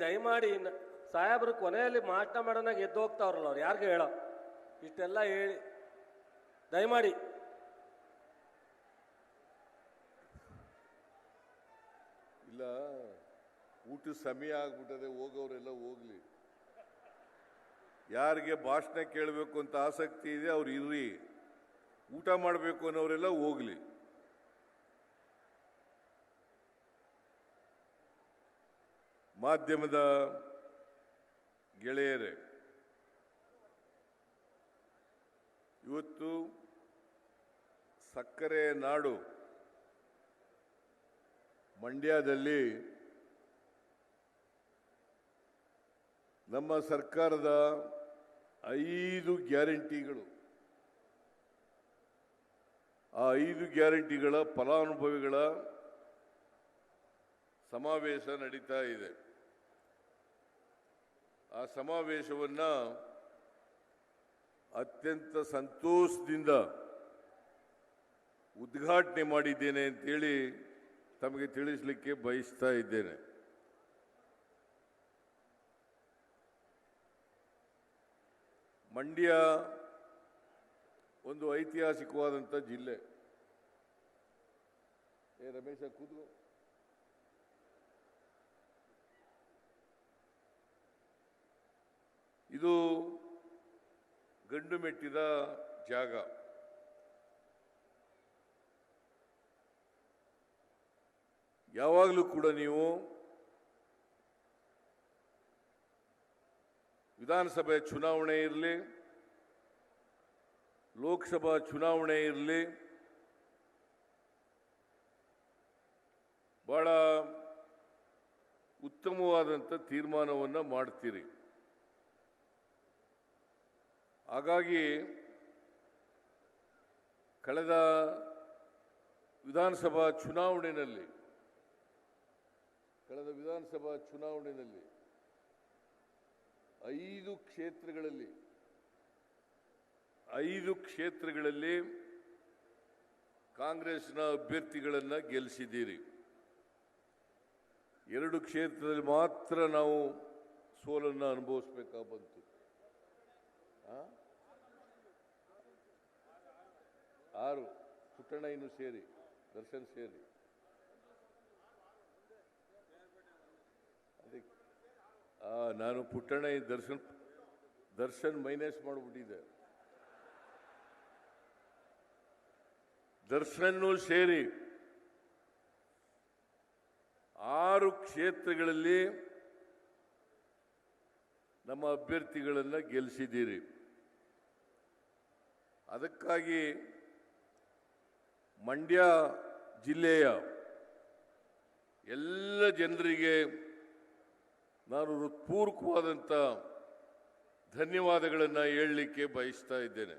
ದಯಮಾಡಿ ಸಾಹೇಬ್ರು ಕೊನೆಯಲ್ಲಿ ಮಾತನಾಡ ಮಾಡೋನಾಗ ಎದ್ದು ಹೋಗ್ತಾವ್ರಲ್ಲ ಅವ್ರು ಯಾರಿಗೂ ಹೇಳೋ ಇಷ್ಟೆಲ್ಲ ಹೇಳಿ ದಯಮಾಡಿ. ಇಲ್ಲ, ಊಟ ಸಮಯ ಆಗ್ಬಿಟ್ಟದೆ, ಹೋಗೋರೆಲ್ಲ ಹೋಗ್ಲಿ. ಯಾರಿಗೆ ಭಾಷಣ ಕೇಳಬೇಕು ಅಂತ ಆಸಕ್ತಿ ಇದೆ ಅವ್ರು ಇರ್ರಿ, ಊಟ ಮಾಡಬೇಕು ಅನ್ನೋರೆಲ್ಲ ಹೋಗ್ಲಿ. ಮಾಧ್ಯಮದ ಗೆಳೆಯರೇ, ಇವತ್ತು ಸಕ್ಕರೆ ನಾಡು ಮಂಡ್ಯದಲ್ಲಿ ನಮ್ಮ ಸರ್ಕಾರದ 5 ಗ್ಯಾರಂಟಿಗಳು, ಆ 5 ಗ್ಯಾರಂಟಿಗಳ ಫಲಾನುಭವಿಗಳ ಸಮಾವೇಶ ನಡೀತಾ ಇದೆ. ಆ ಸಮಾವೇಶವನ್ನ ಅತ್ಯಂತ ಸಂತೋಷದಿಂದ ಉದ್ಘಾಟನೆ ಮಾಡಿದ್ದೇನೆ ಅಂತೇಳಿ ತಮಗೆ ತಿಳಿಸಲಿಕ್ಕೆ ಬಯಸ್ತಾ ಇದ್ದೇನೆ. ಮಂಡ್ಯ ಒಂದು ಐತಿಹಾಸಿಕವಾದಂಥ ಜಿಲ್ಲೆ. ರಮೇಶ ಕೂತ್ಕೋ. ಇದು ಗಂಡು ಮೆಟ್ಟಿದ ಜಾಗ. ಯಾವಾಗಲೂ ಕೂಡ ನೀವು ವಿಧಾನಸಭೆ ಚುನಾವಣೆ ಇರಲಿ, ಲೋಕಸಭಾ ಚುನಾವಣೆ ಇರಲಿ, ಬಹಳ ಉತ್ತಮವಾದಂಥ ತೀರ್ಮಾನವನ್ನು ಮಾಡ್ತೀರಿ. ಹಾಗಾಗಿ ಕಳೆದ ವಿಧಾನಸಭಾ ಚುನಾವಣೆಯಲ್ಲಿ 5 ಕ್ಷೇತ್ರಗಳಲ್ಲಿ ಕಾಂಗ್ರೆಸ್ನ ಅಭ್ಯರ್ಥಿಗಳನ್ನು ಗೆಲ್ಲಿಸಿದ್ದೀರಿ. 2 ಕ್ಷೇತ್ರದಲ್ಲಿ ಮಾತ್ರ ನಾವು ಸೋಲನ್ನು ಅನುಭವಿಸಬೇಕಾಗಿ ಬಂತು. 6 ಪುಟ್ಟಣ್ಣ ಇನ್ನು ಸೇರಿ, ದರ್ಶನ್ ಸೇರಿ. ನಾನು ಪುಟ್ಟಣ್ಣ ದರ್ಶನ್ ಮೈನಸ್ ಮಾಡಿಬಿಟ್ಟಿದ್ದೆ. ದರ್ಶನ್ನು ಸೇರಿ 6 ಕ್ಷೇತ್ರಗಳಲ್ಲಿ ನಮ್ಮ ಅಭ್ಯರ್ಥಿಗಳನ್ನು ಗೆಲ್ಲಿಸಿದ್ದೀರಿ. ಅದಕ್ಕಾಗಿ ಮಂಡ್ಯ ಜಿಲ್ಲೆಯ ಎಲ್ಲ ಜನರಿಗೆ ನಾನು ಹೃತ್ಪೂರ್ವಕವಾದಂಥ ಧನ್ಯವಾದಗಳನ್ನು ಹೇಳಲಿಕ್ಕೆ ಬಯಸ್ತಾ ಇದ್ದೇನೆ.